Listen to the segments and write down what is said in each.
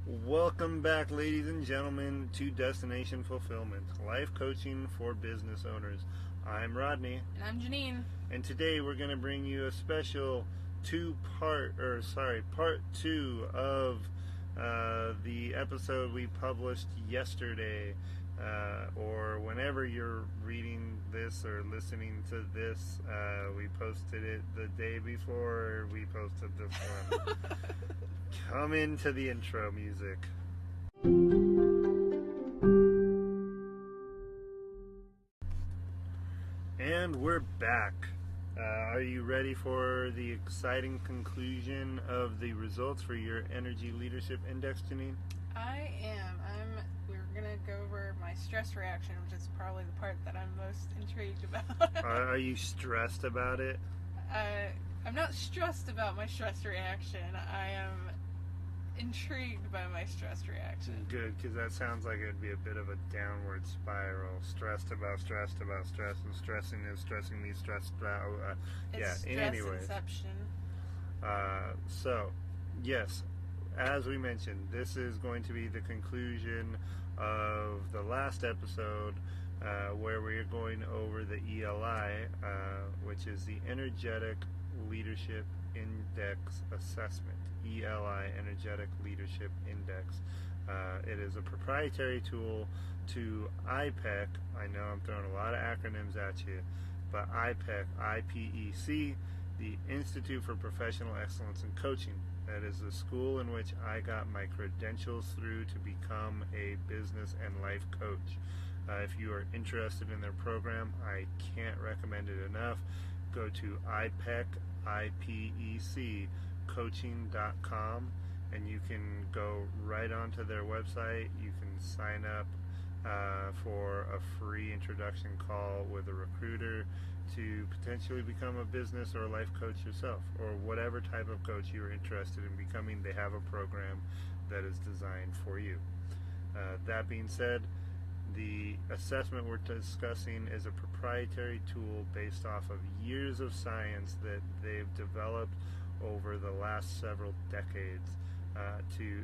Welcome back, ladies and gentlemen, to Destination Fulfillment, life coaching for business owners. I'm Rodney. And I'm Janine. And today we're going to bring you a special part 2 of the episode we published yesterday, or whenever you're reading this or listening to this. We posted it the day before we posted this one. Come into the intro music. And we're back. Are you ready for the exciting conclusion of the results for your Energy Leadership Index, Janine? I am. We're going to go over my stress reaction, which is probably the part that I'm most intrigued about. Are you stressed about it? I'm not stressed about my stress reaction. I am intrigued by my stress reaction. Good, because that sounds like it would be a bit of a downward spiral. Stressed about stress, and stressing me, stressed about. It's anyways. Inception. So, yes, as we mentioned, this is going to be the conclusion of the last episode, where we're going over the ELI, which is the Energetic Leadership Index Assessment. ELI, Energetic Leadership Index. It is a proprietary tool to IPEC. I know I'm throwing a lot of acronyms at you, but IPEC, IPEC, the Institute for Professional Excellence in Coaching. That is the school in which I got my credentials through to become a business and life coach. If you are interested in their program, I can't recommend it enough. Go to IPEC coaching.com, and you can go right onto their website. You can sign up for a free introduction call with a recruiter to potentially become a business or a life coach yourself, or whatever type of coach you're interested in becoming. They have a program that is designed for you. That being said, the assessment we're discussing is a proprietary tool based off of years of science that they've developed over the last several decades,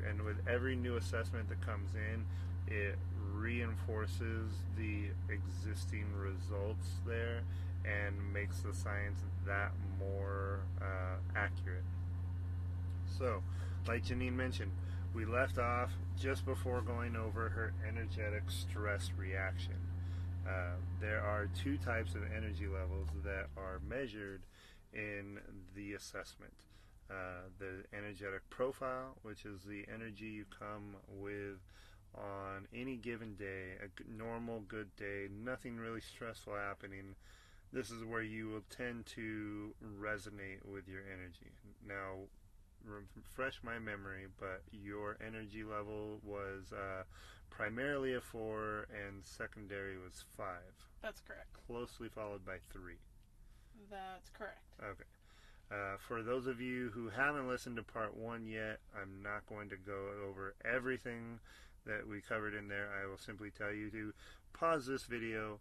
and with every new assessment that comes in, it reinforces the existing results there and makes the science that more accurate. So, like Janine mentioned, we left off just before going over her energetic stress reaction. There are two types of energy levels that are measured in the assessment. The energetic profile, which is the energy you come with on any given day, a normal good day, nothing really stressful happening. This is where you will tend to resonate with your energy. Now, refresh my memory, but your energy level was primarily a 4 and secondary was 5. That's correct. Closely followed by 3. That's correct. Okay. For those of you who haven't listened to part 1 yet, I'm not going to go over everything that we covered in there. I will simply tell you to pause this video,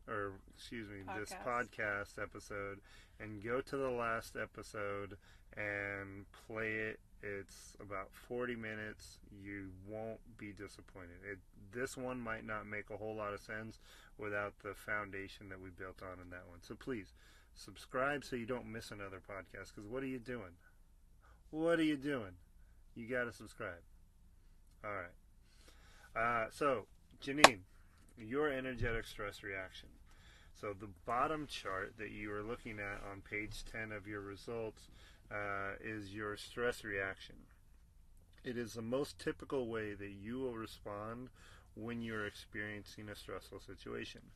this podcast episode, and go to the last episode and play it. It's about 40 minutes. You won't be disappointed. This one might not make a whole lot of sense without the foundation that we built on in that one. So please, subscribe so you don't miss another podcast, because what are you doing? What are you doing? You got to subscribe. All right. So, Janine, your energetic stress reaction. So the bottom chart that you are looking at on page 10 of your results is your stress reaction. It is the most typical way that you will respond when you're experiencing a stressful situation.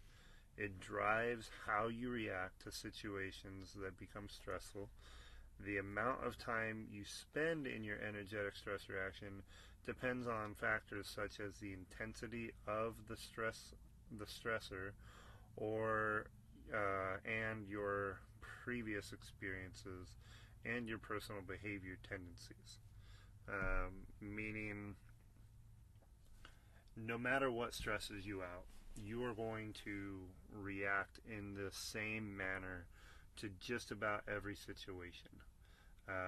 It drives how you react to situations that become stressful. The amount of time you spend in your energetic stress reaction depends on factors such as the intensity of the stressor, or and your previous experiences and your personal behavior tendencies. Meaning, no matter what stresses you out, you are going to react in the same manner to just about every situation,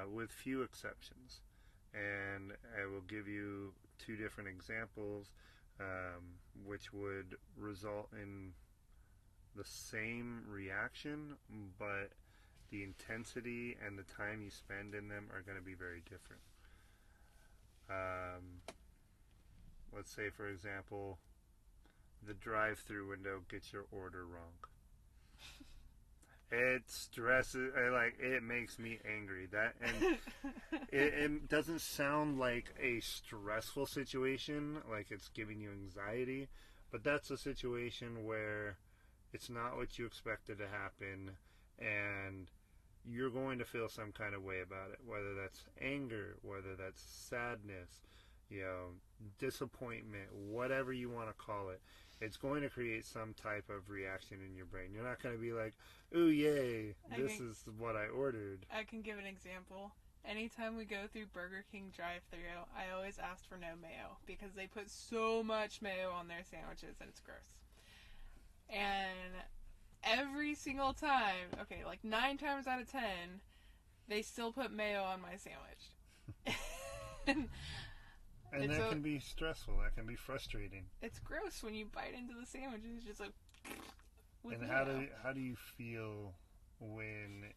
with few exceptions. and I will give you two different examples, which would result in the same reaction, but the intensity and the time you spend in them are going to be very different. Let's say, for example, the drive-through window gets your order wrong. It stresses, it makes me angry. It doesn't sound like a stressful situation, like it's giving you anxiety, but that's a situation where it's not what you expected to happen, and you're going to feel some kind of way about it, whether that's anger, whether that's sadness, disappointment, whatever you want to call it. It's going to create some type of reaction in your brain. You're not going to be like, ooh, yay, this is what I ordered. I can give an example. Anytime we go through Burger King drive-thru, I always ask for no mayo because they put so much mayo on their sandwiches and it's gross. And every single time, 9 times out of 10, they still put mayo on my sandwich. And that can be stressful. That can be frustrating. It's gross when you bite into the sandwich and it's just like. And how do you feel when,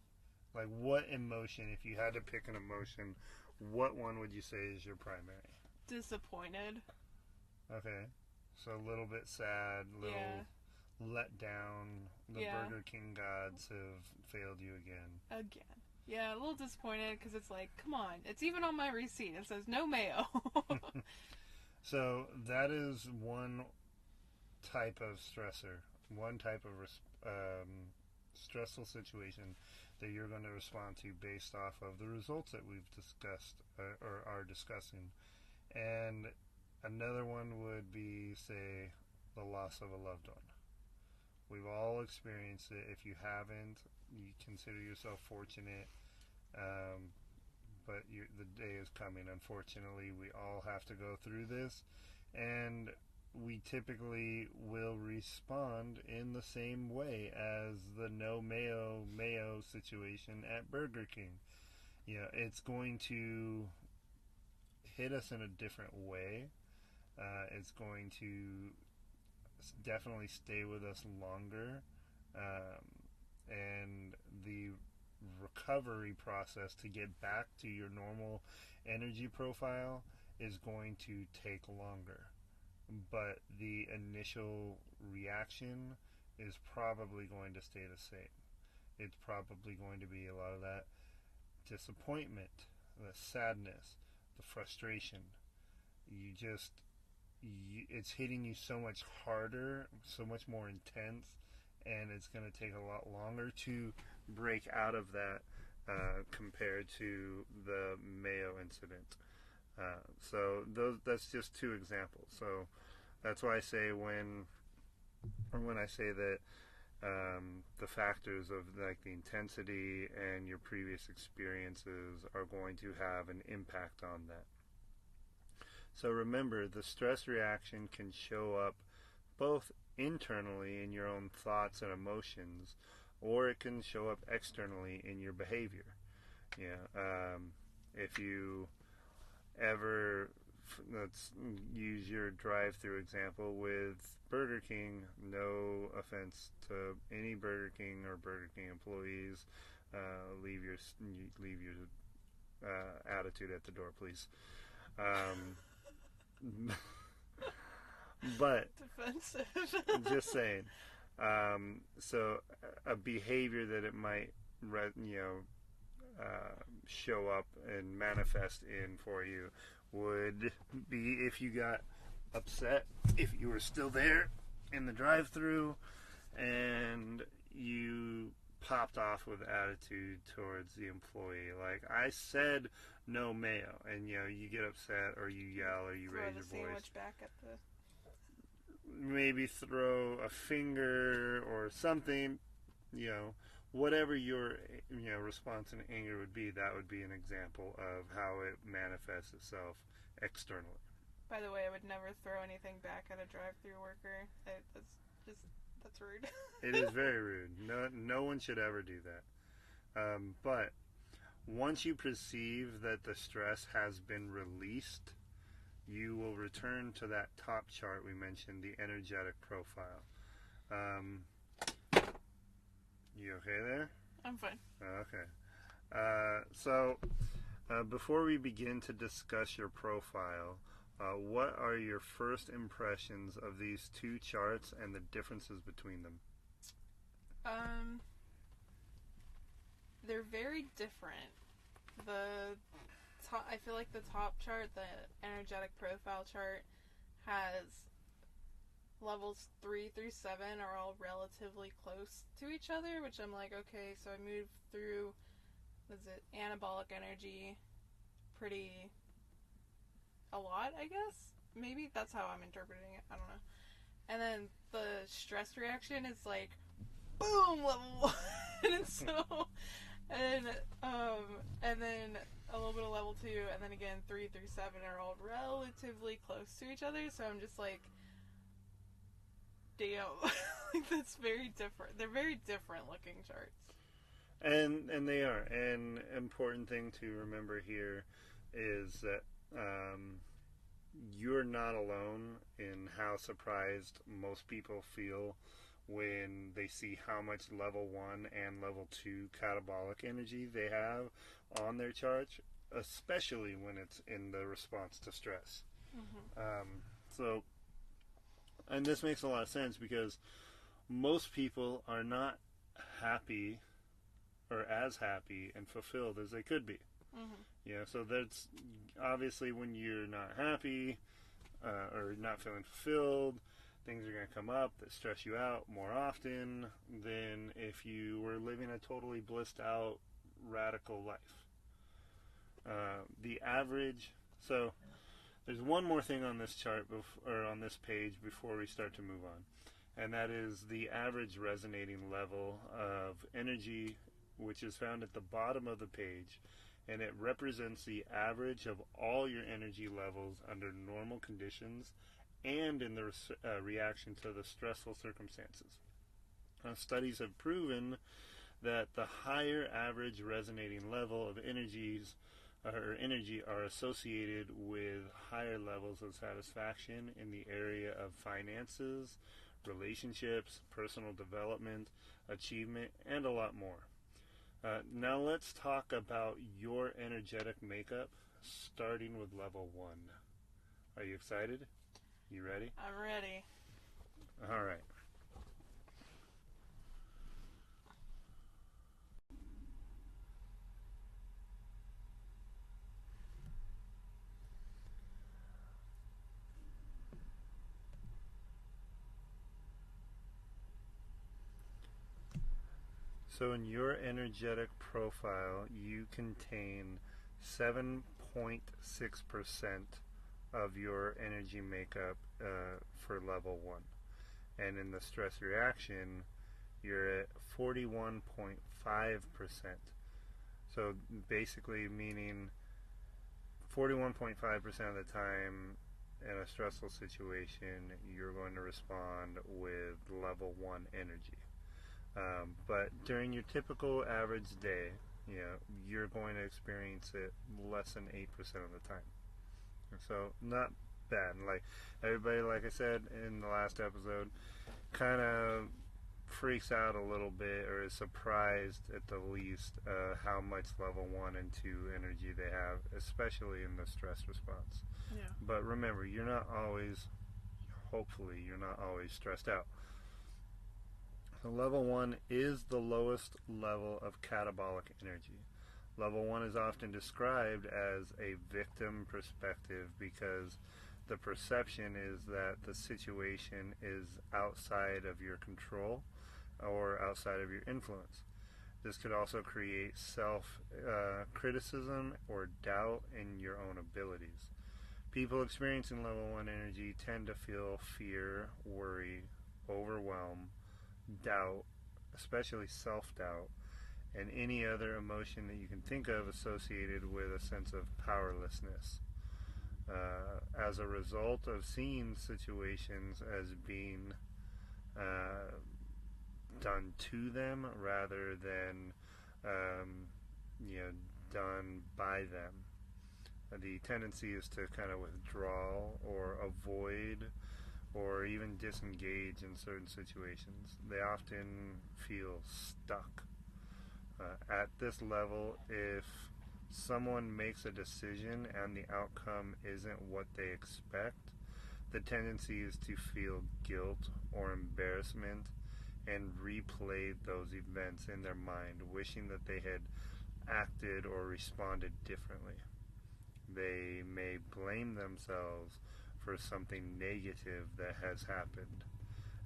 what emotion? If you had to pick an emotion, what one would you say is your primary? Disappointed. Okay, so a little bit sad, let down. The Burger King gods have failed you again. Yeah, a little disappointed because it's like, come on. It's even on my receipt. It says no mayo. So that is one type of stressor, one type of stressful situation that you're going to respond to based off of the results that we've discussed or are discussing. And another one would be, say, the loss of a loved one. We've all experienced it. If you haven't, you consider yourself fortunate, but the day is coming. Unfortunately, we all have to go through this, and we typically will respond in the same way as the no mayo situation at Burger King. It's going to hit us in a different way. It's going to definitely stay with us longer, and the recovery process to get back to your normal energy profile is going to take longer, but the initial reaction is probably going to stay the same. It's probably going to be a lot of that disappointment, the sadness, the frustration. It's hitting you so much harder, so much more intense, and it's going to take a lot longer to break out of that compared to the Mayo incident. So that's just two examples. So that's why I say when I say that the factors of the intensity and your previous experiences are going to have an impact on that. So remember, the stress reaction can show up both internally in your own thoughts and emotions, or it can show up externally in your behavior. If you ever, let's use your drive-through example with Burger King. No offense to any Burger King or Burger King employees. Leave your attitude at the door, please. But defensive. Just saying. So a behavior that it might, show up and manifest in for you would be if you got upset, if you were still there in the drive-thru, and you popped off with attitude towards the employee. Like, I said no mayo, and you get upset or you yell or you raise your voice. Throw the sandwich back at the... Maybe throw a finger or something, whatever your response in anger would be. That would be an example of how it manifests itself externally. By the way, I would never throw anything back at a drive-thru worker. That's rude. It is very rude. No one should ever do that. But Once you perceive that the stress has been released, you will return to that top chart we mentioned, the energetic profile. You okay there? I'm fine. Okay. So, before we begin to discuss your profile, what are your first impressions of these two charts and the differences between them? They're very different. I feel like the top chart, the energetic profile chart, has levels 3 through 7 are all relatively close to each other, which I'm like, okay, so I moved through, anabolic energy pretty a lot, I guess? Maybe that's how I'm interpreting it. I don't know. And then the stress reaction is like, boom, level 1. And so, and then a little bit of level 2, and then again 3 through 7 are all relatively close to each other. So I'm just like, damn, like that's very different. They're very different looking charts. And they are. An important thing to remember here is that you're not alone in how surprised most people feel when they see how much level 1 and level 2 catabolic energy they have on their charts, especially when it's in the response to stress. Mm-hmm. And this makes a lot of sense because most people are not happy or as happy and fulfilled as they could be. Mm-hmm. So that's obviously when you're not happy or not feeling fulfilled, things are going to come up that stress you out more often than if you were living a totally blissed out, radical life. The average, so there's one more thing on this chart, or on this page before we start to move on, and that is the average resonating level of energy, which is found at the bottom of the page, and it represents the average of all your energy levels under normal conditions and in the reaction to the stressful circumstances. Studies have proven that the higher average resonating level of energy are associated with higher levels of satisfaction in the area of finances, relationships, personal development, achievement, and a lot more. Now let's talk about your energetic makeup, starting with level 1. Are you excited? You ready? I'm ready. All right. So in your energetic profile, you contain 7.6% of your energy makeup for level 1. And in the stress reaction, you're at 41.5%. So basically meaning 41.5% of the time in a stressful situation, you're going to respond with level 1 energy. But during your typical average day, you're going to experience it less than 8% of the time. So not bad. Like everybody, like I said in the last episode, kind of freaks out a little bit or is surprised at the least how much level 1 and 2 energy they have, especially in the stress response. Yeah. But remember, hopefully you're not always stressed out. So level 1 is the lowest level of catabolic energy. Level 1 is often described as a victim perspective because the perception is that the situation is outside of your control or outside of your influence. This could also create self-criticism or doubt in your own abilities. People experiencing level 1 energy tend to feel fear, worry, overwhelm, doubt, especially self-doubt, and any other emotion that you can think of associated with a sense of powerlessness. As a result of seeing situations as being done to them rather than done by them. The tendency is to kind of withdraw or avoid or even disengage in certain situations. They often feel stuck. At this level, if someone makes a decision and the outcome isn't what they expect, the tendency is to feel guilt or embarrassment and replay those events in their mind, wishing that they had acted or responded differently. They may blame themselves for something negative that has happened.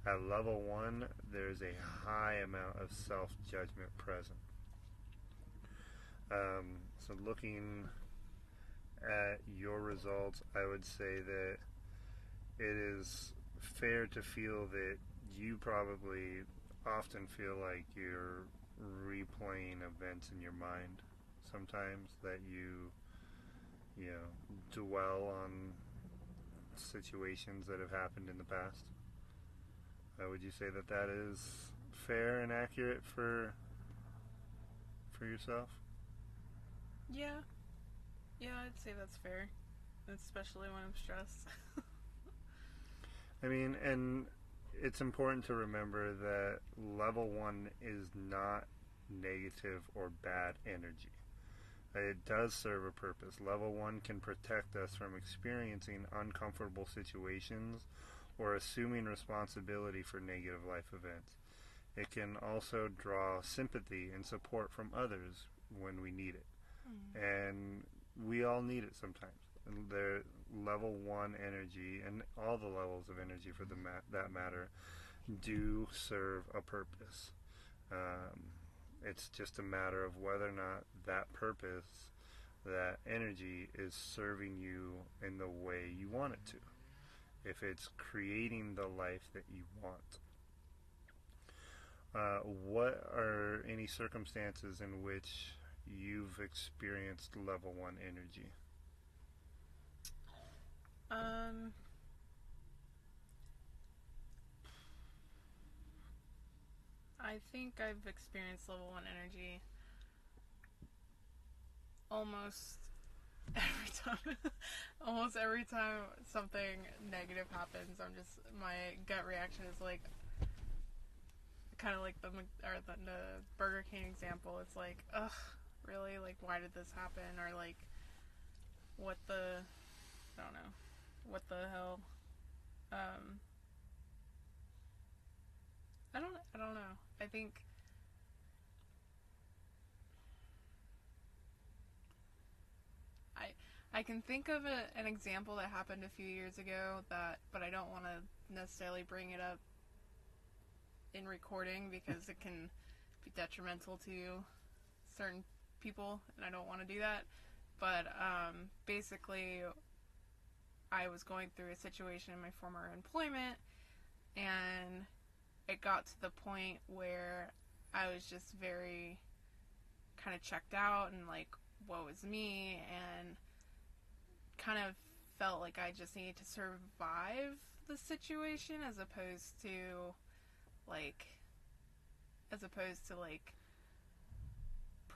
At level 1, there's a high amount of self-judgment present. So looking at your results, I would say that it is fair to feel that you probably often feel like you're replaying events in your mind sometimes, that you dwell on situations that have happened in the past. Would you say that that is fair and accurate for yourself? Yeah, I'd say that's fair, especially when I'm stressed. I mean, and it's important to remember that level 1 is not negative or bad energy. It does serve a purpose. Level 1 can protect us from experiencing uncomfortable situations or assuming responsibility for negative life events. It can also draw sympathy and support from others when we need it. And we all need it sometimes. The level 1 energy, and all the levels of energy for that matter, do serve a purpose. It's just a matter of whether or not that purpose, that energy, is serving you in the way you want it to. If it's creating the life that you want. What are any circumstances in which you've experienced level 1 energy? I think I've experienced level 1 energy almost every time. Almost every time something negative happens, my gut reaction is like, kind of like the Burger King example. It's like, ugh, really? Like, why did this happen? Or like, I don't know, what the hell? I don't know. I think I can think of an example that happened a few years ago, but I don't want to necessarily bring it up in recording because it can be detrimental to certain people, and I don't want to do that. But basically, I was going through a situation in my former employment, and it got to the point where I was just very kind of checked out and like, woe is me, and kind of felt like I just needed to survive the situation as opposed to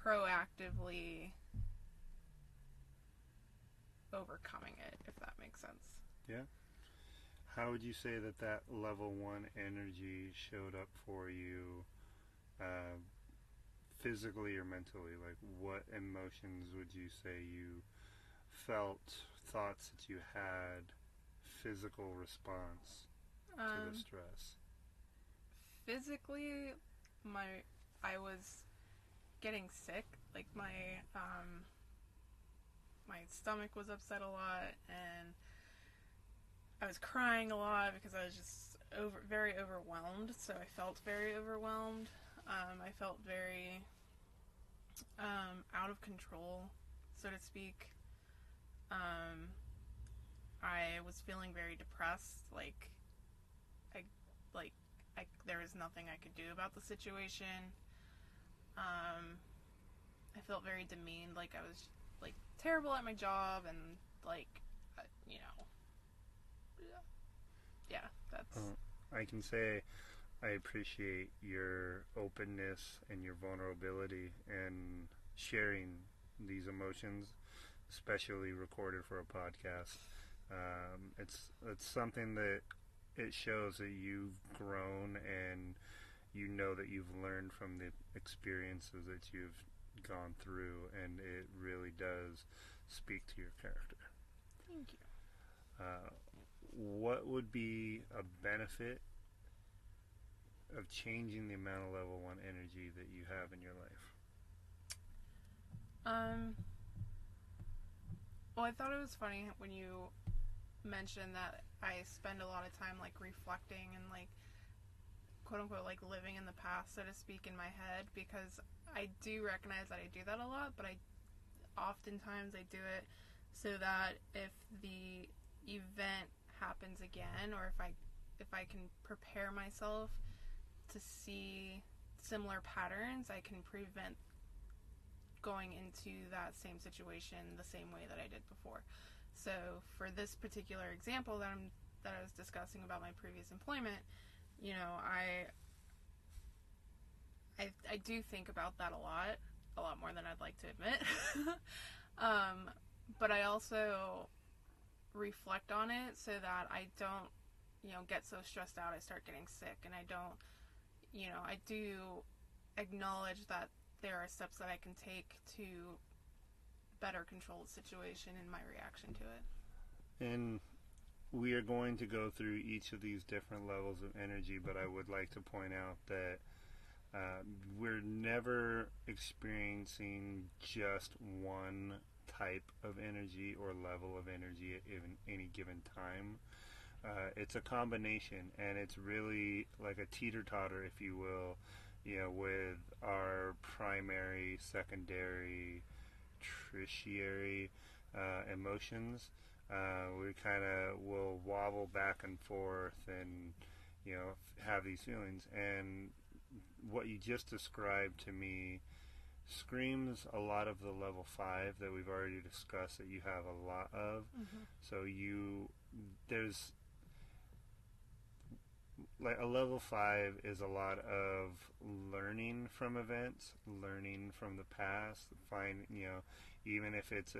proactively overcoming it, if that makes sense. Yeah. How would you say that level 1 energy showed up for you, physically or mentally? Like, what emotions would you say you felt, thoughts that you had, physical response to the stress? Physically, I was getting sick. Like my stomach was upset a lot, and I was crying a lot because I was just very overwhelmed. So I felt very overwhelmed. I felt very out of control, so to speak. I was feeling very depressed. There was nothing I could do about the situation. I felt very demeaned, like I was like terrible at my job, and yeah, that's. I can say I appreciate your openness and your vulnerability and sharing these emotions, especially recorded for a podcast. It's something that it shows that you've grown, and you know that you've learned from the experiences that you've gone through, and it really does speak to your character. Thank you. What would be a benefit of changing the amount of level 1 energy that you have in your life? Well, I thought it was funny when you mentioned that I spend a lot of time like reflecting and like quote unquote like living in the past, so to speak, in my head, because I do recognize that I do that a lot, but I oftentimes I do it so that if the event happens again, or if I can prepare myself to see similar patterns, I can prevent going into that same situation the same way that I did before. So for this particular example that I was discussing about my previous employment, you know, I do think about that a lot more than I'd like to admit. But I also reflect on it so that I don't, you know, get so stressed out I start getting sick, and I don't, you know, I do acknowledge that there are steps that I can take to better control the situation and my reaction to it. And we are going to go through each of these different levels of energy, but I would like to point out that we're never experiencing just one type of energy or level of energy at any given time. It's a combination, and it's really like a teeter-totter, if you will, you know, with our primary, secondary, tertiary emotions. We kind of will wobble back and forth and, you know, have these feelings. And what you just described to me screams a lot of the level 5 that we've already discussed that you have a lot of. Mm-hmm. So there's like a level 5 is a lot of learning from events, learning from the past, you know, even if it's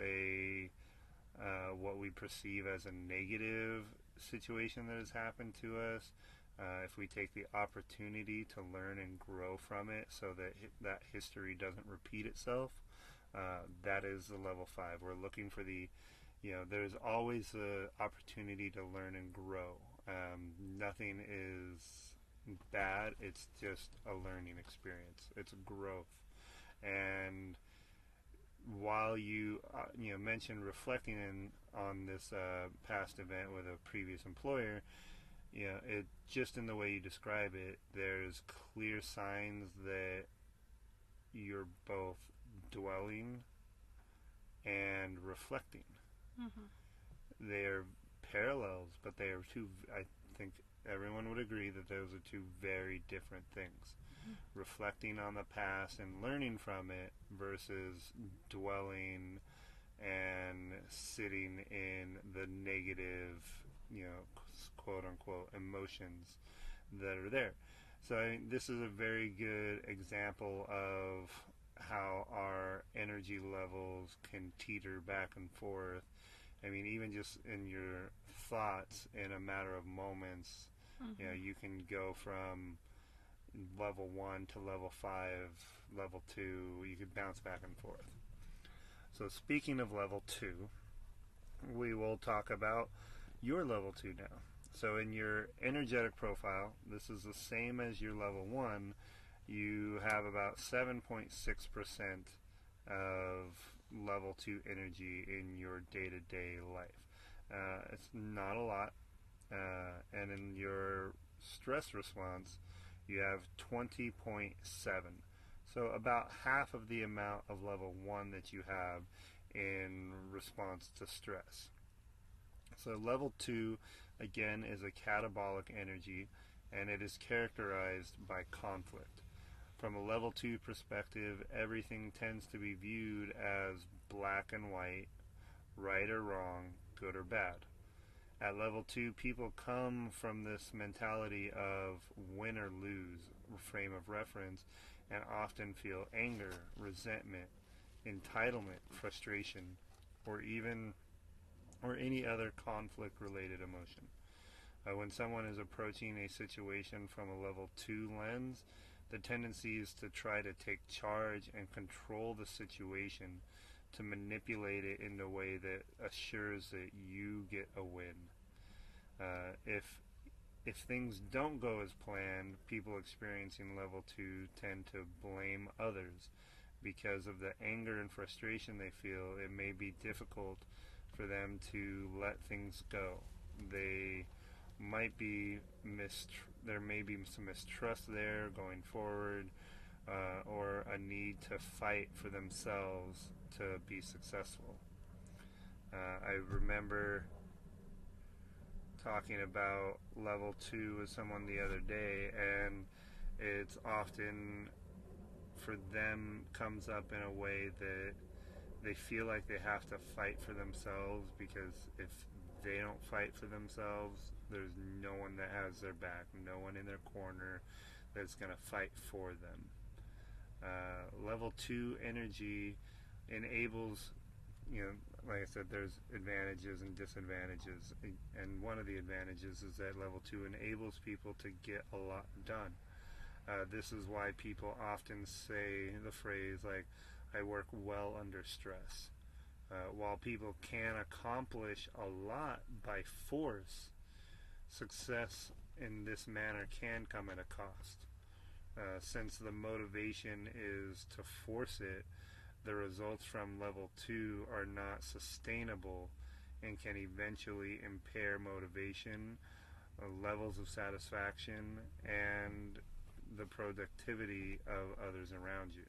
what we perceive as a negative situation that has happened to us, if we take the opportunity to learn and grow from it so that that history doesn't repeat itself, that is the level 5. We're looking for there's always the opportunity to learn and grow. Nothing is bad. It's just a learning experience. It's growth. And while you mentioned reflecting on this past event with a previous employer, you know, it just in the way you describe it, there's clear signs that you're both dwelling and reflecting. Mm-hmm. They're parallels, but they are two. I think everyone would agree that those are two very different things. Mm-hmm. Reflecting on the past and learning from it versus dwelling and sitting in the negative, you know, quote unquote emotions that are there. So I think this is a very good example of how our energy levels can teeter back and forth. I mean, even just in your thoughts, in a matter of moments, mm-hmm. you know, you can go from level 1 to level 5, level 2. You can bounce back and forth. So speaking of level 2, we will talk about your level 2 now. So in your energetic profile, this is the same as your level 1. You have about 7.6% of level 2 energy in your day-to-day life. It's not a lot. And in your stress response, you have 20.7. So about half of the amount of level 1 that you have in response to stress. So level 2, again, is a catabolic energy, and it is characterized by conflict. From a level 2 perspective, everything tends to be viewed as black and white, right or wrong, good or bad. At level 2, people come from this mentality of win or lose frame of reference and often feel anger, resentment, entitlement, frustration, or any other conflict-related emotion. When someone is approaching a situation from a level 2 lens, the tendency is to try to take charge and control the situation, to manipulate it in a way that assures that you get a win. If things don't go as planned, people experiencing level 2 tend to blame others. Because of the anger and frustration they feel, it may be difficult for them to let things go. They might be there may be some mistrust there going forward, or a need to fight for themselves to be successful. I remember talking about level 2 with someone the other day, and it's often for them comes up in a way that they feel like they have to fight for themselves, because if they don't fight for themselves, there's no one that has their back, no one in their corner that's going to fight for them. Level 2 energy enables, like I said, there's advantages and disadvantages, and one of the advantages is that level 2 enables people to get a lot done. This is why people often say the phrase like, I work well under stress. While people can accomplish a lot by force, success in this manner can come at a cost. Since the motivation is to force it, the results from level 2 are not sustainable and can eventually impair motivation, levels of satisfaction, and the productivity of others around you.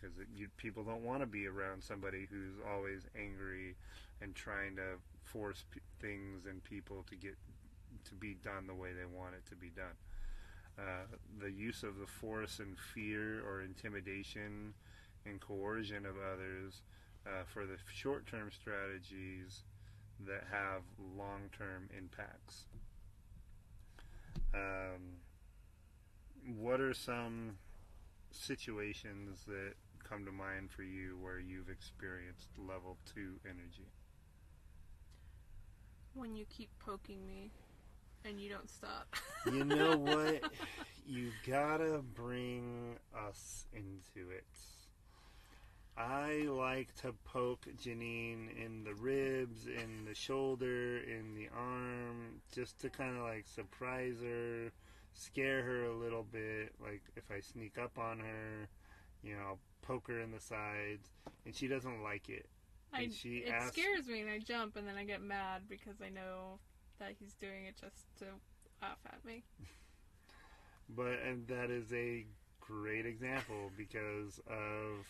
Because people don't want to be around somebody who's always angry and trying to force things and people to be done the way they want it to be done. The use of the force and fear or intimidation and coercion of others for the short-term strategies that have long-term impacts. What are some situations that come to mind for you where you've experienced level 2 energy? When you keep poking me and you don't stop. You know what? You gotta bring us into it. I like to poke Janine in the ribs, in the shoulder, in the arm, just to kind of like surprise her, scare her a little bit. Like if I sneak up on her, I'll poke her in the sides, and she doesn't like it. It scares me, and I jump, and then I get mad because I know that he's doing it just to laugh at me. And that is a great example because of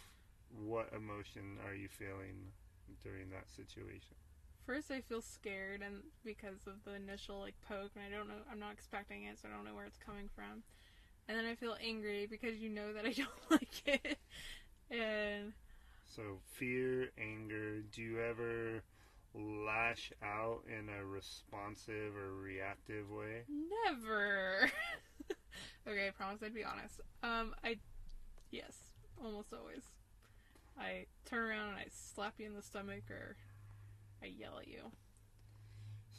what emotion are you feeling during that situation? First, I feel scared, and because of the initial poke, and I'm not expecting it, so I don't know where it's coming from. And then I feel angry because you know that I don't like it. And so fear, anger. Do you ever lash out in a responsive or reactive way? Never. Okay, I promise I'd be honest. Yes, almost always. I turn around and I slap you in the stomach, or I yell at you.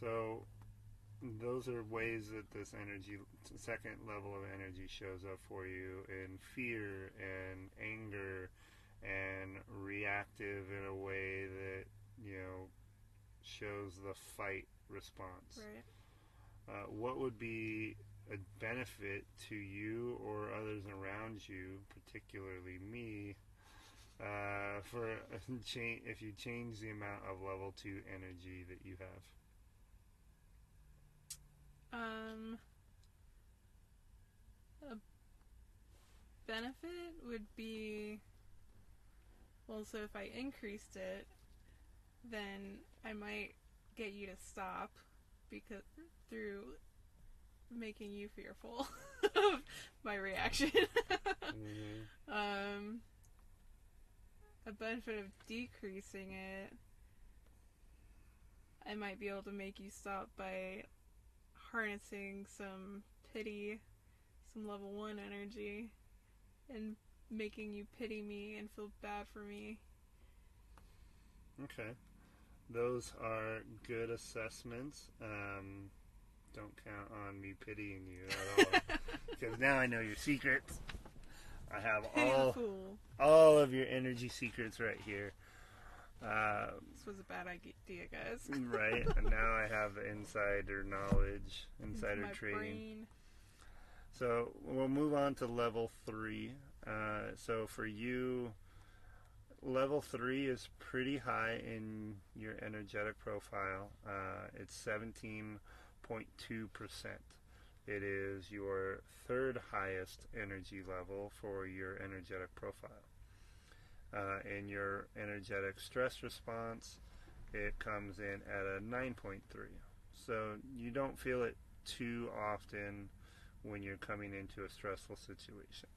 So those are ways that this energy, second level of energy, shows up for you in fear and anger and reactive in a way that shows the fight response. Right. What would be a benefit to you or others around you, particularly me, for if you change the amount of level 2 energy that you have? A benefit would be, so if I increased it, then I might get you to stop because through making you fearful of my reaction. Mm-hmm. A benefit of decreasing it, I might be able to make you stop by harnessing some pity, some level 1 energy, and making you pity me and feel bad for me, Okay. Those are good assessments. Don't count on me pitying you at all. Because now I know your secrets. I have all of your energy secrets right here. This was a bad idea, guys. Right. And now I have the insider knowledge, insider my trading. Brain. So we'll move on to level 3. So for you, level 3 is pretty high in your energetic profile. It's 17.2%. It is your third highest energy level for your energetic profile. In your energetic stress response, it comes in at a 9.3. So you don't feel it too often when you're coming into a stressful situation.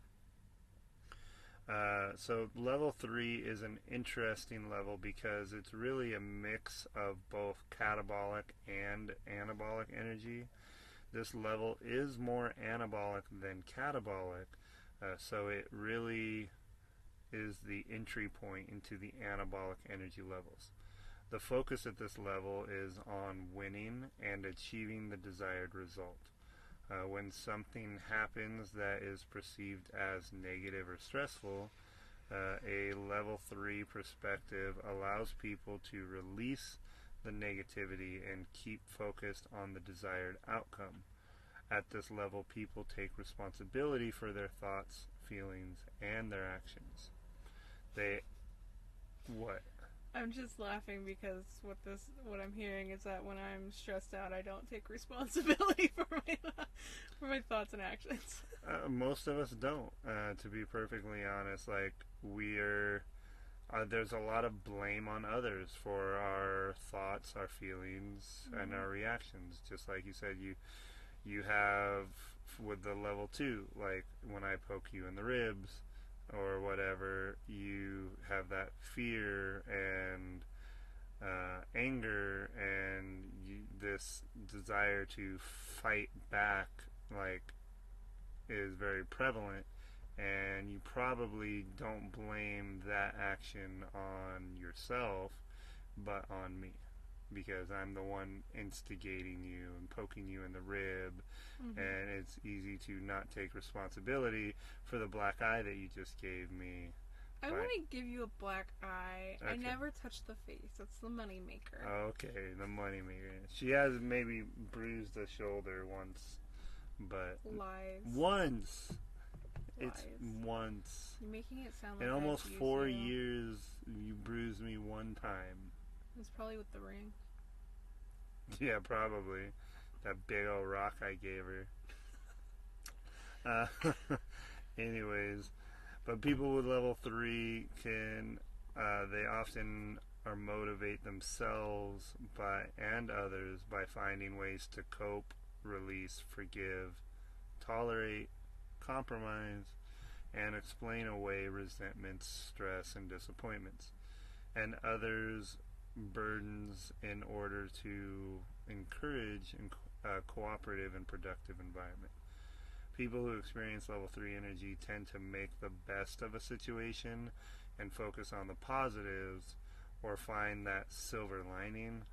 So level 3 is an interesting level because it's really a mix of both catabolic and anabolic energy. This level is more anabolic than catabolic, so it really is the entry point into the anabolic energy levels. The focus at this level is on winning and achieving the desired result. When something happens that is perceived as negative or stressful, a level 3 perspective allows people to release the negativity and keep focused on the desired outcome. At this level, people take responsibility for their thoughts, feelings, and their actions. What? I'm just laughing because what I'm hearing is that when I'm stressed out, I don't take responsibility for my thoughts and actions. Most of us don't, to be perfectly honest. Like, there's a lot of blame on others for our thoughts, our feelings, and our reactions. Just like you said, you have with the level 2, like when I poke you in the ribs or whatever, you have that fear and anger and this desire to fight back, like, is very prevalent, and you probably don't blame that action on yourself but on me, because I'm the one instigating you and poking you in the rib, and it's easy to not take responsibility for the black eye that you just gave me. I wouldn't give you a black eye. Okay. I never touch the face. That's the money maker. Okay, the money maker. She has maybe bruised a shoulder once, but lies. Once. Lies. It's once. You're making it sound like in almost I've 4 used you. years, you bruised me one time. It was probably with the ring. Yeah, probably. That big old rock I gave her. Anyways, but people with level 3 they often are motivate themselves and others by finding ways to cope, release, forgive, tolerate, compromise, and explain away resentments, stress, and disappointments, and others' burdens in order to encourage a cooperative and productive environment. People who experience level 3 energy tend to make the best of a situation and focus on the positives, or find that silver lining.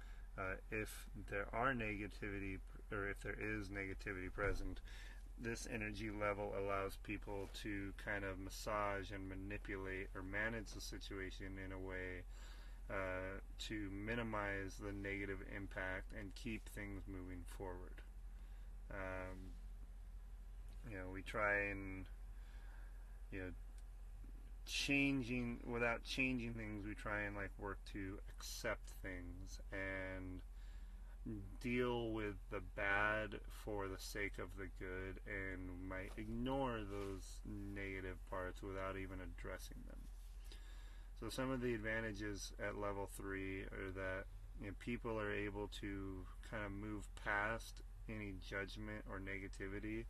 If there is negativity present, this energy level allows people to kind of massage and manipulate or manage the situation in a way to minimize the negative impact and keep things moving forward. We try and, without changing things, we try and work to accept things and deal with the bad for the sake of the good, and might ignore those negative parts without even addressing them. So some of the advantages at level 3 are that people are able to kind of move past any judgment or negativity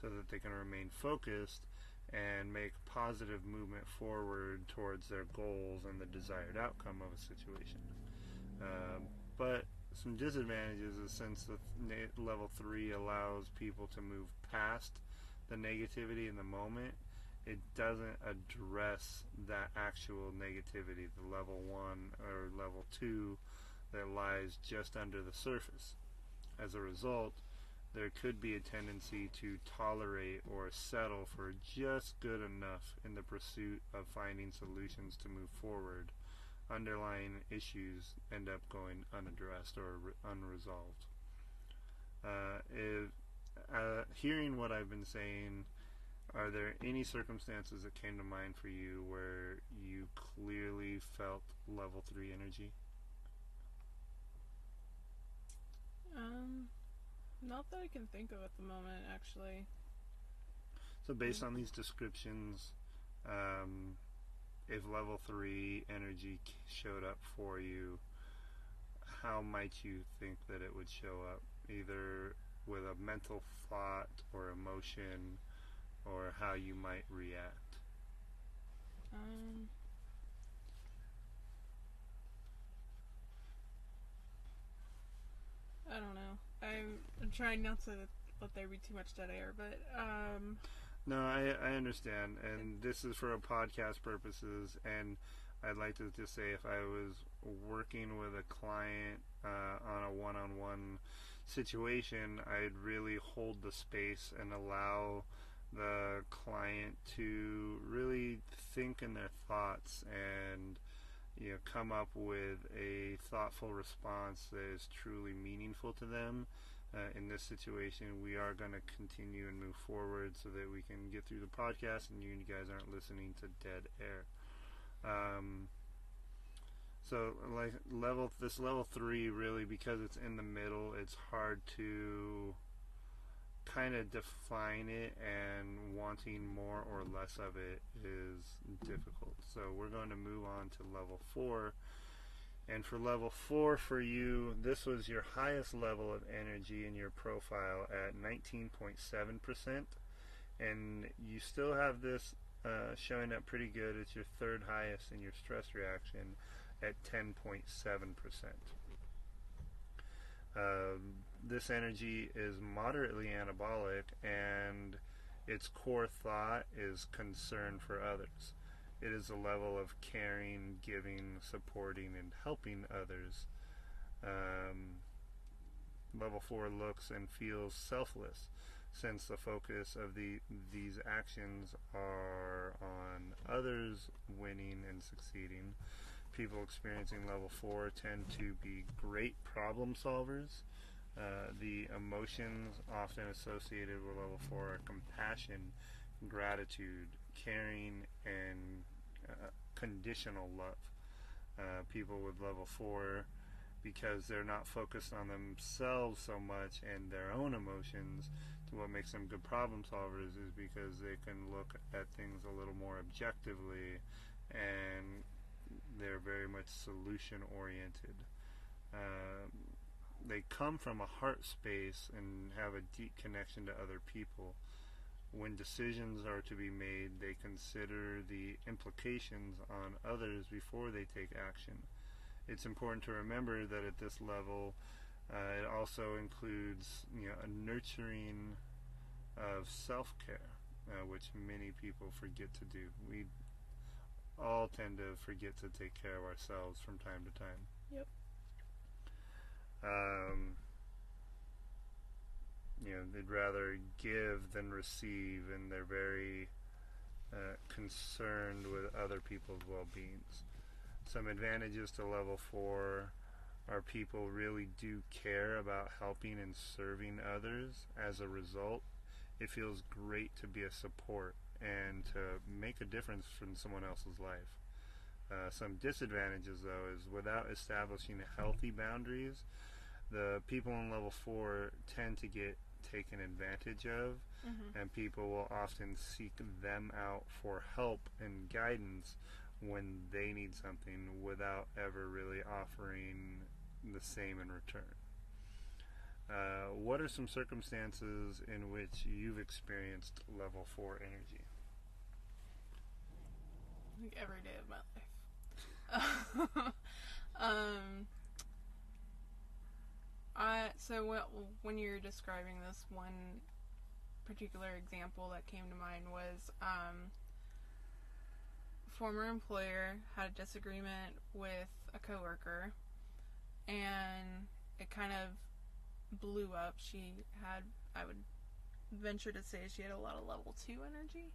so that they can remain focused and make positive movement forward towards their goals and the desired outcome of a situation. But some disadvantages is, since the level 3 allows people to move past the negativity in the moment it doesn't address that actual negativity, the level 1 or level 2 that lies just under the surface. As a result, there could be a tendency to tolerate or settle for just good enough in the pursuit of finding solutions to move forward. Underlying issues end up going unaddressed or unresolved. Hearing what I've been saying, are there any circumstances that came to mind for you where you clearly felt level 3 energy? Not that I can think of at the moment, actually. So based on these descriptions, if level 3 energy showed up for you, how might you think that it would show up? Either with a mental thought or emotion, or how you might react? I don't know. I'm trying not to let there be too much dead air, but No, I understand, and this is for a podcast purposes, and I'd like to just say if I was working with a client on a one-on-one situation, I'd really hold the space and allow the client to really think in their thoughts and come up with a thoughtful response that is truly meaningful to them. In this situation, we are going to continue and move forward so that we can get through the podcast and you guys aren't listening to dead air. So like this level 3, really, because it's in the middle, it's hard to kind of define it, and wanting more or less of it is difficult. So we're going to move on to level 4. And for level 4 for you, this was your highest level of energy in your profile at 19.7%. And you still have this showing up pretty good. It's your third highest in your stress reaction at 10.7%. This energy is moderately anabolic, and its core thought is concern for others. It is a level of caring, giving, supporting, and helping others. Level 4 looks and feels selfless, since the focus of these actions are on others winning and succeeding. People experiencing level 4 tend to be great problem solvers. The emotions often associated with level 4 are compassion, gratitude, caring, and conditional love. People with level 4, because they're not focused on themselves so much and their own emotions, what makes them good problem solvers is because they can look at things a little more objectively, and they're very much solution oriented. They come from a heart space and have a deep connection to other people. When decisions are to be made, they consider the implications on others before they take action. It's important to remember that at this level, it also includes a nurturing of self-care, which many people forget to do. We all tend to forget to take care of ourselves from time to time. Yep. They'd rather give than receive, and they're very concerned with other people's well-beings. Some advantages to level 4 are people really do care about helping and serving others. As a result, it feels great to be a support and to make a difference in someone else's life. Some disadvantages, though, is without establishing healthy boundaries, the people in level 4 tend to get taken advantage of, and people will often seek them out for help and guidance when they need something without ever really offering the same in return. What are some circumstances in which you've experienced level 4 energy? Like every day of my life. So when you're describing this, one particular example that came to mind was former employer had a disagreement with a coworker, and it kind of blew up. She had, I would venture to say, she had a lot of level 2 energy.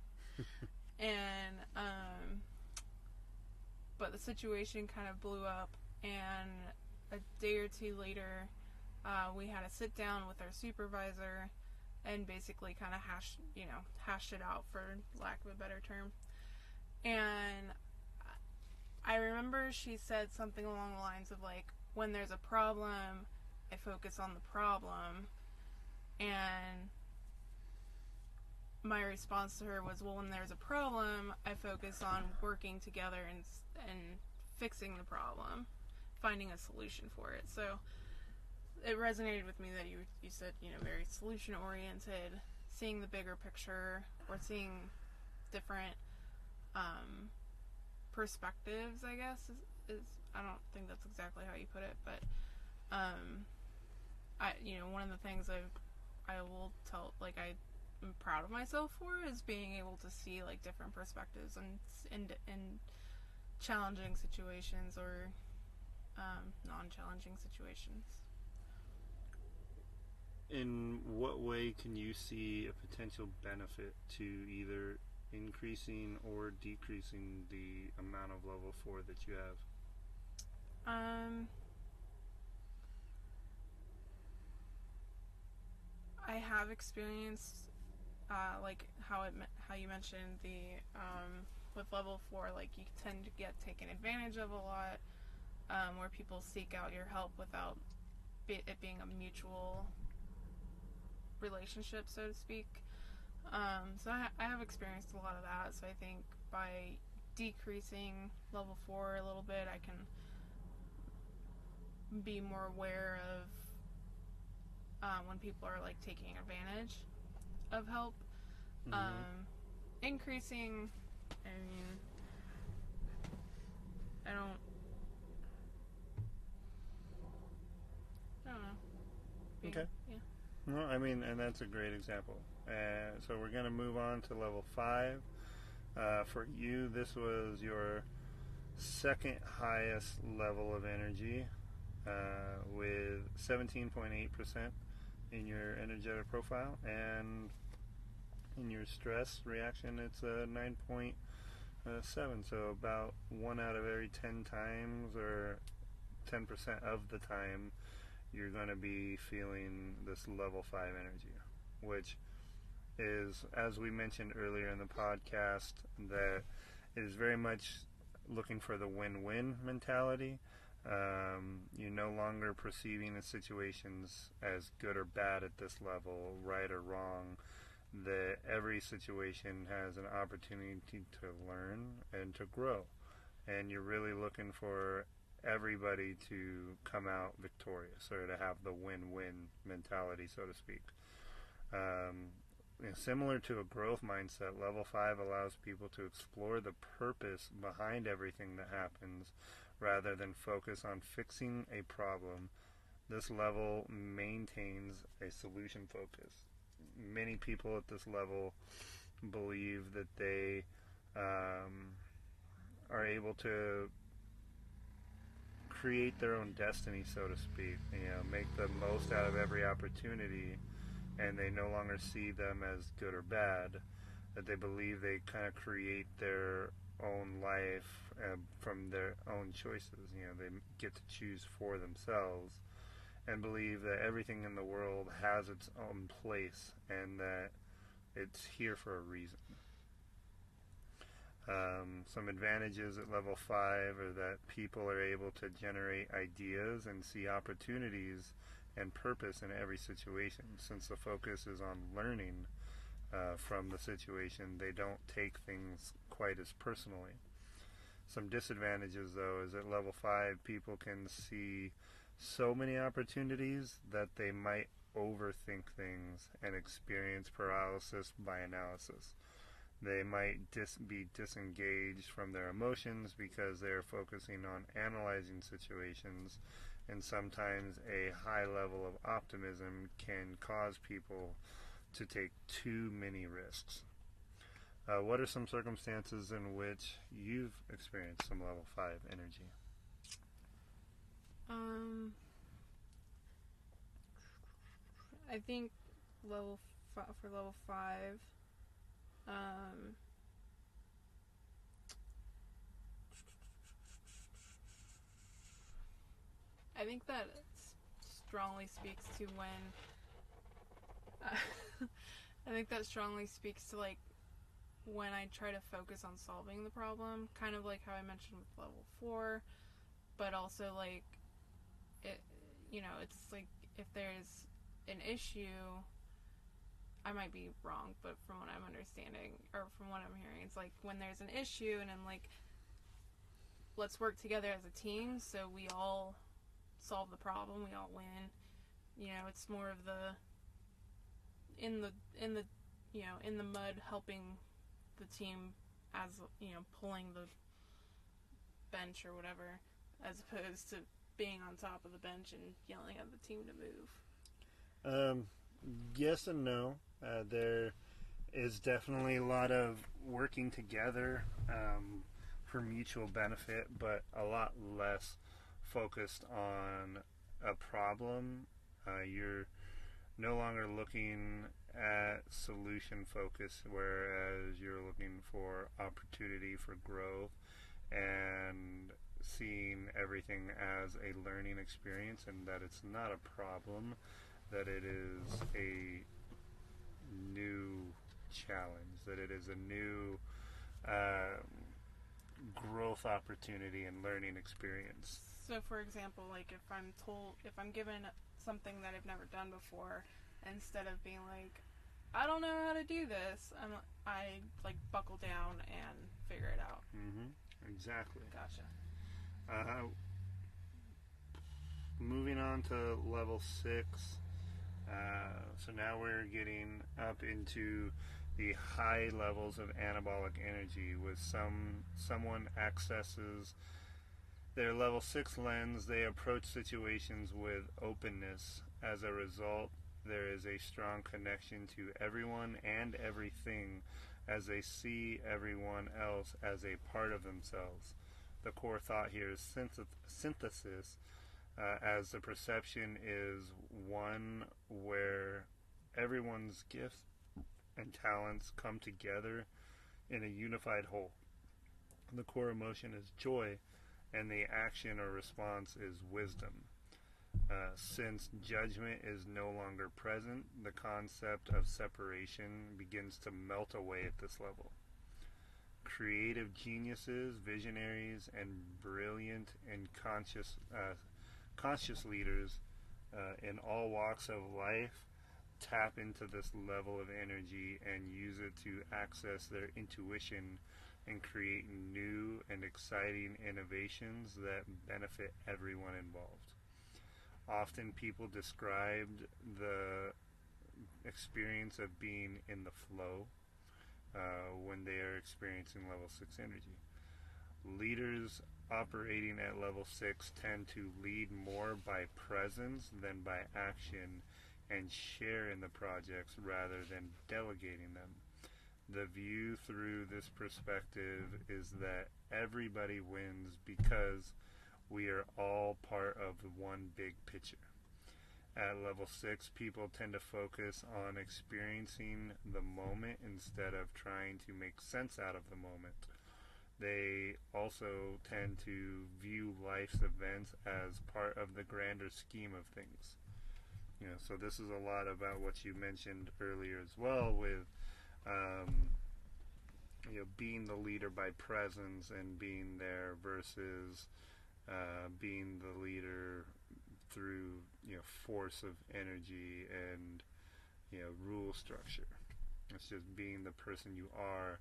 And, but the situation kind of blew up, and a day or two later, we had a sit down with our supervisor and basically kind of hashed it out, for lack of a better term. And I remember she said something along the lines of, like, when there's a problem, I focus on the problem. And my response to her was, well, when there's a problem, I focus on working together and fixing the problem, finding a solution for it. So it resonated with me that you said, very solution oriented, seeing the bigger picture, or seeing different perspectives, I guess, is I don't think that's exactly how you put it, but one of the things I will tell, like, I'm proud of myself for, is being able to see, like, different perspectives and in challenging situations, or non-challenging situations. In what way can you see a potential benefit to either increasing or decreasing the amount of level 4 that you have? I have experienced, like how you mentioned with level 4, like, you tend to get taken advantage of a lot, where people seek out your help without it being a mutual relationship, so to speak. So I have experienced a lot of that. So I think by decreasing level 4 a little bit, I can be more aware of when people are, like, taking advantage of help. Mm-hmm. Increasing, I mean, I don't know. Okay. Yeah. Well, I mean, and that's a great example. So we're going to move on to level 5. For you, this was your second highest level of energy, with 17.8% in your energetic profile, and in your stress reaction, it's 9.7. So about 1 out of every 10 times, or 10% of the time, you're going to be feeling this level 5 energy, which is, as we mentioned earlier in the podcast, that it is very much looking for the win-win mentality. You're no longer perceiving the situations as good or bad at this level, right or wrong, that every situation has an opportunity to learn and to grow. And you're really looking for everybody to come out victorious, or to have the win-win mentality, so to speak. Similar to a growth mindset, level 5 allows people to explore the purpose behind everything that happens, rather than focus on fixing a problem. This level maintains a solution focus. Many people at this level believe that they are able to create their own destiny, so to speak. Make the most out of every opportunity, and they no longer see them as good or bad. That they believe they kind of create their own life from their own choices. They get to choose for themselves, and believe that everything in the world has its own place, and that it's here for a reason. Some advantages at level 5 are that people are able to generate ideas and see opportunities and purpose in every situation. Since the focus is on learning from the situation, they don't take things quite as personally. Some disadvantages, though, is at level 5, people can see so many opportunities that they might overthink things and experience paralysis by analysis. They might be disengaged from their emotions because they're focusing on analyzing situations, and sometimes a high level of optimism can cause people to take too many risks. What are some circumstances in which you've experienced some level 5 energy? I think for level 5, I think that strongly speaks to when I think that strongly speaks to like when I try to focus on solving the problem, kind of like how I mentioned with level 4, but also like it, it's like if there's an issue, I might be wrong, but from what I'm understanding or from what I'm hearing, it's like when there's an issue and I'm like, let's work together as a team so we all solve the problem, we all win. It's more of the in the mud helping the team as pulling the bench or whatever, as opposed to being on top of the bench and yelling at the team to move. Yes and no. There is definitely a lot of working together for mutual benefit, but a lot less focused on a problem. You're no longer looking at solution focus, whereas you're looking for opportunity for growth and seeing everything as a learning experience, and that it's not a problem, that it is a new challenge, that it is a new growth opportunity and learning experience. So for example, like if I'm given something that I've never done before, instead of being like, I don't know how to do this, I like buckle down and figure it out. Exactly. Gotcha. Moving on to level 6. So now we're getting up into the high levels of anabolic energy. With someone accesses their level 6 lens, they approach situations with openness. As a result, there is a strong connection to everyone and everything, as they see everyone else as a part of themselves. The core thought here is synthesis, as the perception is one where everyone's gifts and talents come together in a unified whole. The core emotion is joy, and the action or response is wisdom. Since judgment is no longer present, the concept of separation begins to melt away at this level. Creative geniuses, visionaries, and brilliant and conscious leaders in all walks of life tap into this level of energy and use it to access their intuition and create new and exciting innovations that benefit everyone involved. Often people described the experience of being in the flow when they are experiencing level 6 energy. Leaders operating at level 6 tend to lead more by presence than by action and share in the projects rather than delegating them. The view through this perspective is that everybody wins because we are all part of one big picture. At level 6, people tend to focus on experiencing the moment instead of trying to make sense out of the moment. They also tend to view life's events as part of the grander scheme of things. So this is a lot about what you mentioned earlier as well, with being the leader by presence and being there versus being the leader through force of energy and rule structure. It's just being the person you are.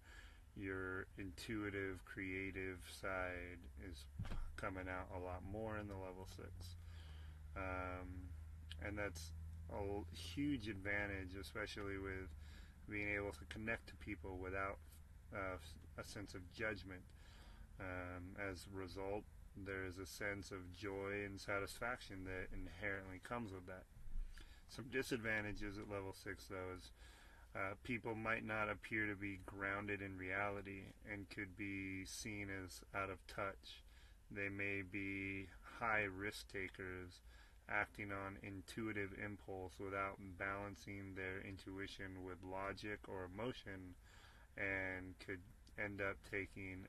Your intuitive, creative side is coming out a lot more in the level 6. And that's a huge advantage, especially with being able to connect to people without a sense of judgment. As a result, there is a sense of joy and satisfaction that inherently comes with that. Some disadvantages at level 6, though, is People might not appear to be grounded in reality and could be seen as out of touch. They may be high risk takers, acting on intuitive impulse without balancing their intuition with logic or emotion, and could end up taking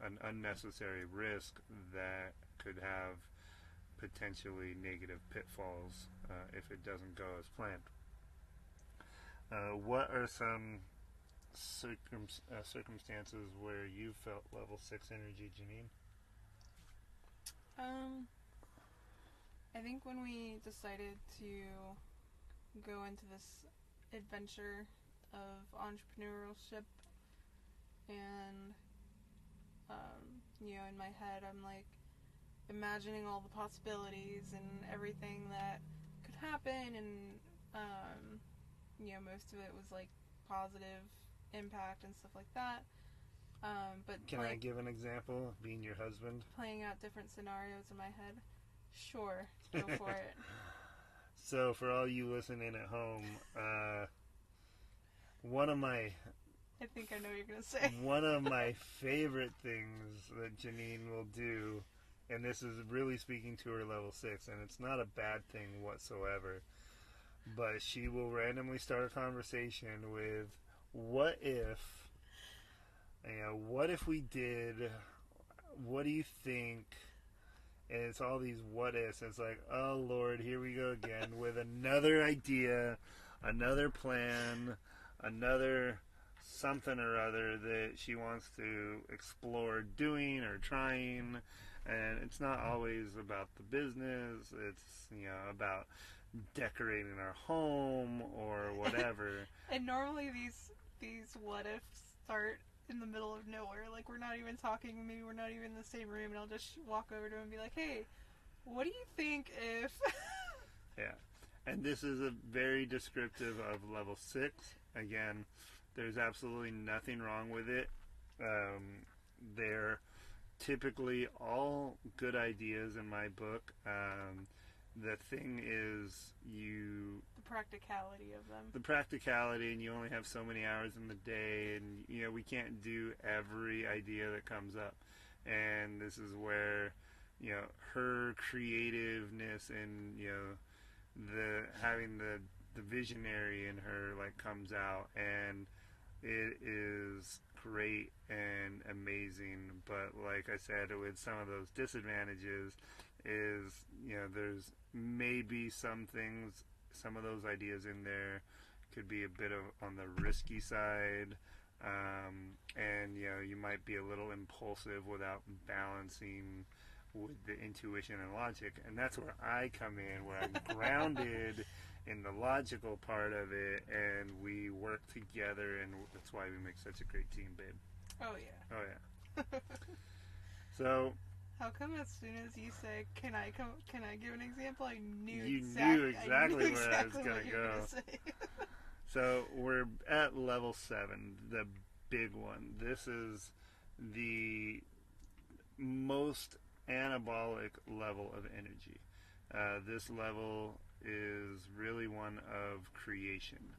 an unnecessary risk that could have potentially negative pitfalls if it doesn't go as planned. What are some circumstances where you felt level 6 energy, Janine? I think when we decided to go into this adventure of entrepreneurship, and in my head I'm like imagining all the possibilities and everything that could happen, and most of it was like positive impact and stuff like that. But can I give an example of being your husband? Playing out different scenarios in my head. Sure, go for it. So for all you listening at home, one of my I think I know what you're going to say. One of my favorite things that Janine will do, and this is really speaking to her level 6, and it's not a bad thing whatsoever, but she will randomly start a conversation with, what if we did, what do you think? And it's all these what ifs. It's like, oh Lord, here we go again with another idea, another plan, another something or other that she wants to explore doing or trying. And it's not always about the business. It's about decorating our home or whatever. And normally these what ifs start in the middle of nowhere. Like, we're not even talking, maybe we're not even in the same room, and I'll just walk over to him and be like, hey, what do you think if... Yeah. And this is a very descriptive of level 6. Again, there's absolutely nothing wrong with it. They're typically all good ideas in my book. The thing is the practicality of them. The practicality, and you only have so many hours in the day, and we can't do every idea that comes up. And this is where her creativeness and having the visionary in her comes out, and it is great and amazing. But like I said, with some of those disadvantages is there's maybe some things, some of those ideas in there could be a bit of on the risky side, and you might be a little impulsive without balancing with the intuition and logic. And that's where I come in, where I'm grounded in the logical part of it, and we work together, and that's why we make such a great team, babe. Oh yeah. Oh yeah. So how come as soon as you say, can I give an example, I knew you knew exactly where I was going to go. Gonna So we're at level 7, the big one. This is the most anabolic level of energy. This level is really one of creation.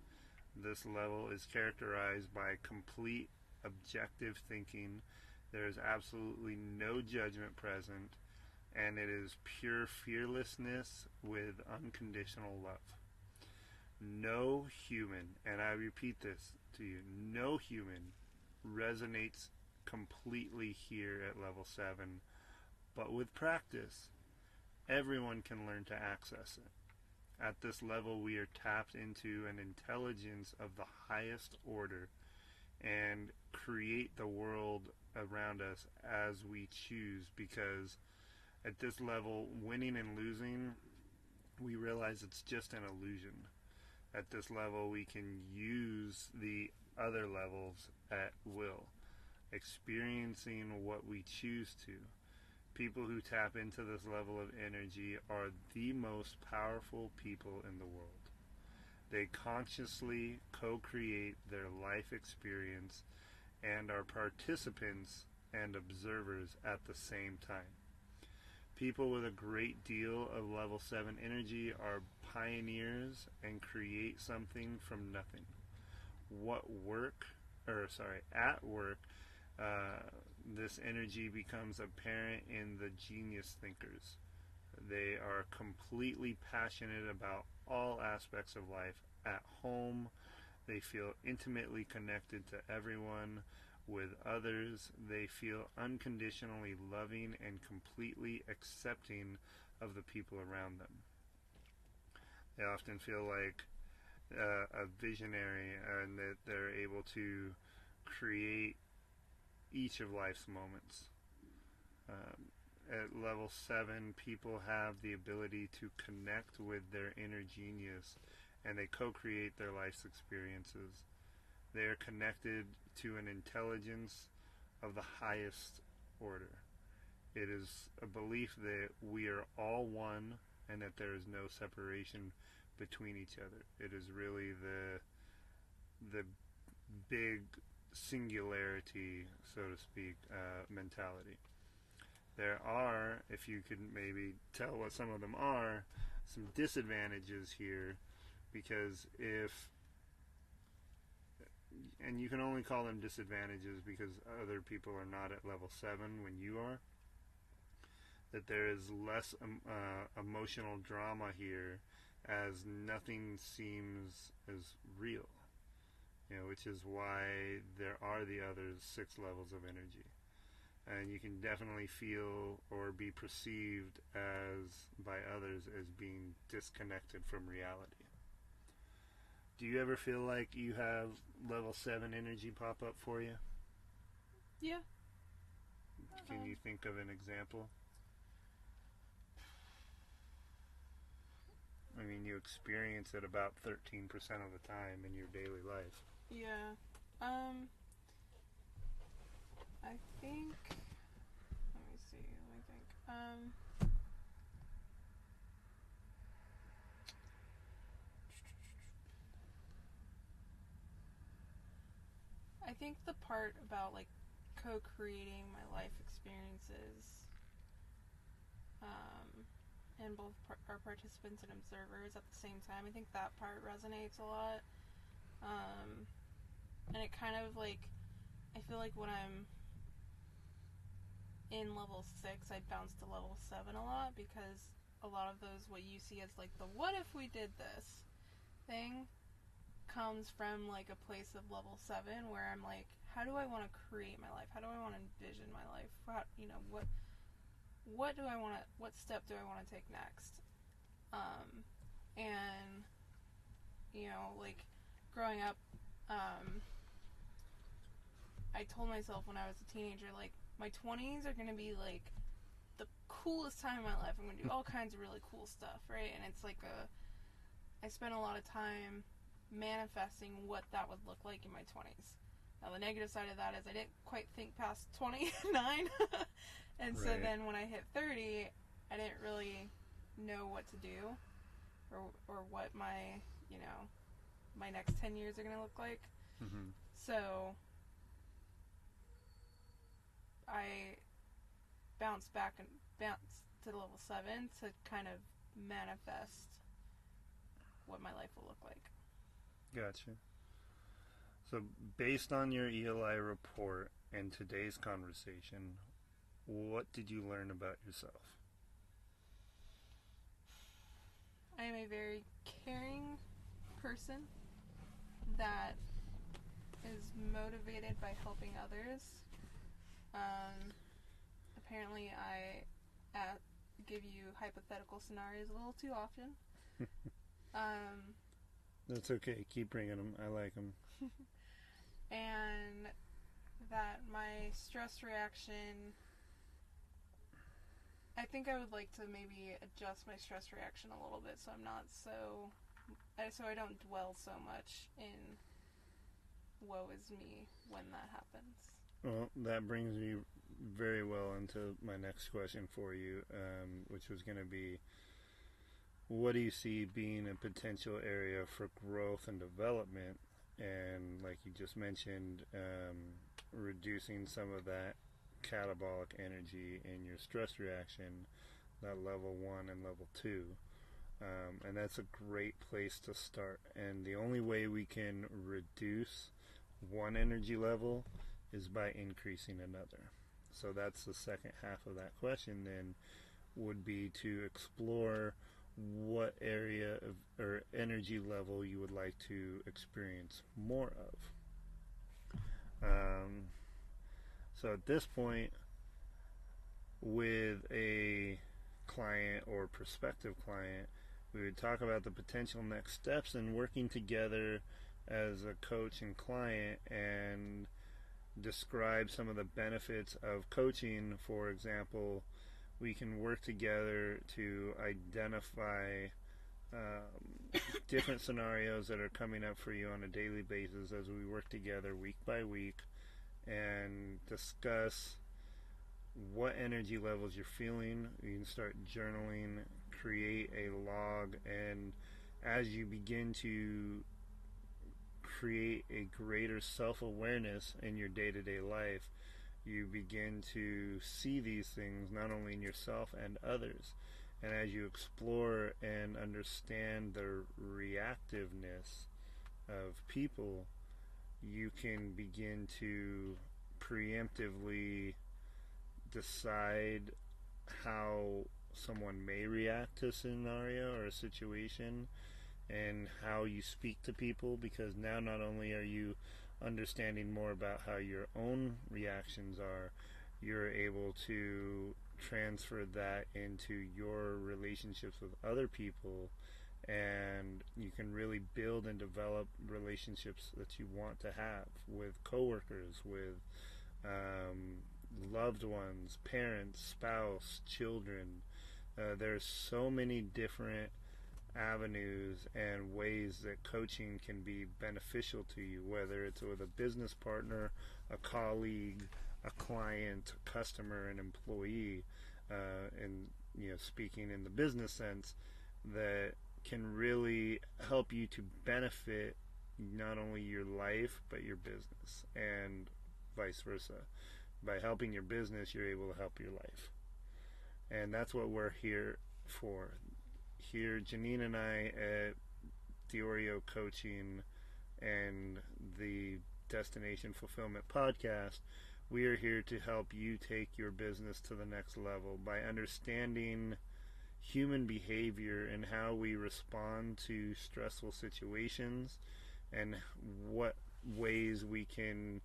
This level is characterized by complete objective thinking. There is absolutely no judgment present, and it is pure fearlessness with unconditional love. No human, and I repeat this to you, no human resonates completely here at level 7, but with practice, everyone can learn to access it. At this level, we are tapped into an intelligence of the highest order and create the world around us as we choose, because at this level, winning and losing, we realize it's just an illusion. At this level, we can use the other levels at will, experiencing what we choose to. People who tap into this level of energy are the most powerful people in the world. They consciously co-create their life experience and are participants and observers at the same time. People with a great deal of level 7 energy are pioneers and create something from nothing. at work, this energy becomes apparent in the genius thinkers. They are completely passionate about all aspects of life. At home, they feel intimately connected to everyone. With others, they feel unconditionally loving and completely accepting of the people around them. They often feel like a visionary, and that they're able to create each of life's moments. At level 7, people have the ability to connect with their inner genius, and they co-create their life's experiences. They are connected to an intelligence of the highest order. It is a belief that we are all one and that there is no separation between each other. It is really the big singularity, so to speak, mentality. There are, if you could maybe tell what some of them are, some disadvantages here, because and you can only call them disadvantages because other people are not at level 7 when you are, that there is less emotional drama here, as nothing seems as real, which is why there are the other 6 levels of energy. And you can definitely feel or be perceived by others as being disconnected from reality. Do you ever feel like you have level 7 energy pop up for you? Yeah. Can you think of an example? I mean, you experience it about 13% of the time in your daily life. Yeah. I think, let me think. I think the part about like co-creating my life experiences, and both our participants and observers at the same time, I think that part resonates a lot. And it kind of like, I feel like when I'm in level 6, I bounce to level 7 a lot, because a lot of those, what you see as like the what if we did this thing, comes from like a place of level 7 where I'm like, how do I want to create my life? How do I want to envision my life? What do I want to, what step do I want to take next? And like growing up, I told myself when I was a teenager, like, my 20s are going to be like the coolest time of my life. I'm going to do all kinds of really cool stuff, right? And it's like I spent a lot of time manifesting what that would look like in my 20s. Now the negative side of that is I didn't quite think past 29. And so then when I hit 30, I didn't really know what to do or what my my next 10 years are going to look like. Mm-hmm. So I bounced to level 7 to kind of manifest what my life will look like. Gotcha. So based on your ELI report and today's conversation, what did you learn about yourself? I am a very caring person that is motivated by helping others. Apparently I give you hypothetical scenarios a little too often. That's okay. Keep bringing them. I like them. And that my stress reaction, I think I would like to maybe adjust my stress reaction a little bit so I don't dwell so much in woe is me when that happens. Well, that brings me very well into my next question for you, which was going to be, what do you see being a potential area for growth and development? And like you just mentioned, reducing some of that catabolic energy in your stress reaction, that level 1 and level 2. And that's a great place to start. And the only way we can reduce one energy level is by increasing another. So that's the second half of that question then, would be to explore what area of or energy level you would like to experience more of. So at this point, with a client or prospective client, we would talk about the potential next steps in working together as a coach and client, and describe some of the benefits of coaching. For example, we can work together to identify different scenarios that are coming up for you on a daily basis as we work together week by week, and discuss what energy levels you're feeling. You can start journaling, create a log, and as you begin to create a greater self-awareness in your day-to-day life, you begin to see these things not only in yourself and others. And as you explore and understand the reactiveness of people, you can begin to preemptively decide how someone may react to a scenario or a situation, and how you speak to people, because now not only are you understanding more about how your own reactions are, you're able to transfer that into your relationships with other people, and you can really build and develop relationships that you want to have with coworkers, with loved ones, parents, spouse, children. There's so many different avenues and ways that coaching can be beneficial to you, whether it's with a business partner, a colleague, a client, a customer, an employee, and speaking in the business sense, that can really help you to benefit not only your life but your business, and vice versa. By helping your business, you're able to help your life, and that's what we're here for. Here, Janine and I at Diorio Coaching and the Destination Fulfillment Podcast, we are here to help you take your business to the next level by understanding human behavior and how we respond to stressful situations, and what ways we can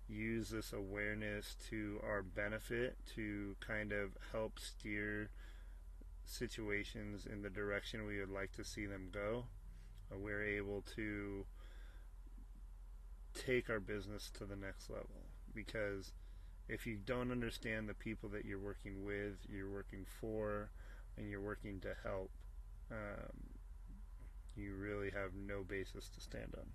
use this awareness to our benefit to kind of help steer situations in the direction we would like to see them go. We're able to take our business to the next level, because if you don't understand the people that you're working with, you're working for, and you're working to help, you really have no basis to stand on.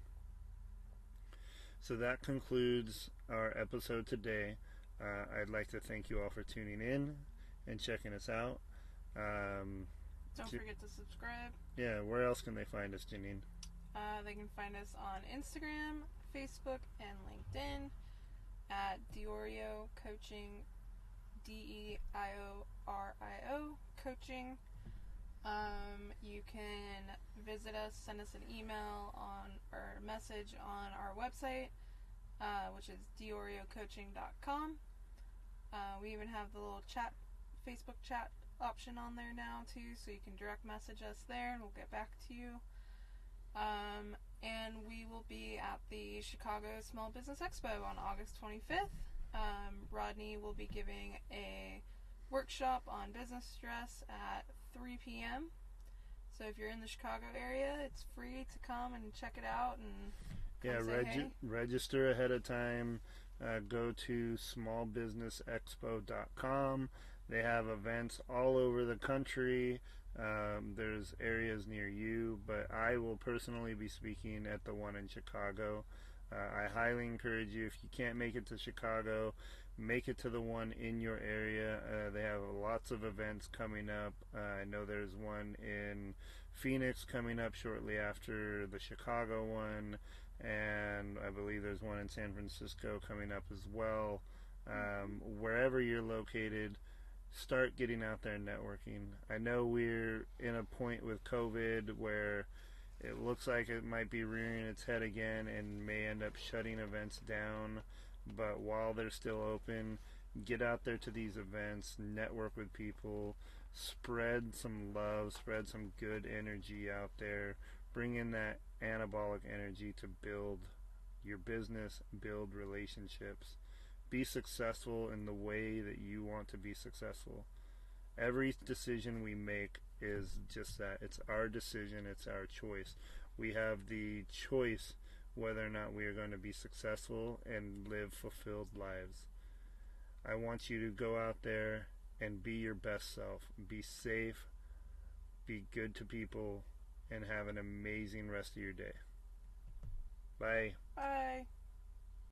So that concludes our episode today. I'd like to thank you all for tuning in and checking us out. Don't forget to subscribe. Yeah, where else can they find us, Janine? They can find us on Instagram, Facebook, and LinkedIn at Diorio Coaching, DEIORIO Coaching. You can visit us, send us an email or message on our website, which is dioriocoaching.com. We even have the little Facebook chat option on there now too, so you can direct message us there and we'll get back to you. And we will be at the Chicago Small Business Expo on August 25th. Rodney will be giving a workshop on business stress at 3 p.m. So if you're in the Chicago area, it's free to come and check it out and register ahead of time. Go to smallbusinessexpo.com. They have events all over the country. There's areas near you, but I will personally be speaking at the one in Chicago. I highly encourage you, if you can't make it to Chicago, make it to the one in your area. They have lots of events coming up. I know there's one in Phoenix coming up shortly after the Chicago one, and I believe there's one in San Francisco coming up as well. Wherever you're located, start getting out there and networking. I know we're in a point with COVID where it looks like it might be rearing its head again and may end up shutting events down. But while they're still open, get out there to these events, network with people, spread some love, spread some good energy out there, bring in that anabolic energy to build your business, build relationships, be successful in the way that you want to be successful. Every decision we make is just that. It's our decision, it's our choice. We have the choice whether or not we are going to be successful and live fulfilled lives. I want you to go out there and be your best self. Be safe, be good to people, and have an amazing rest of your day. Bye. Bye.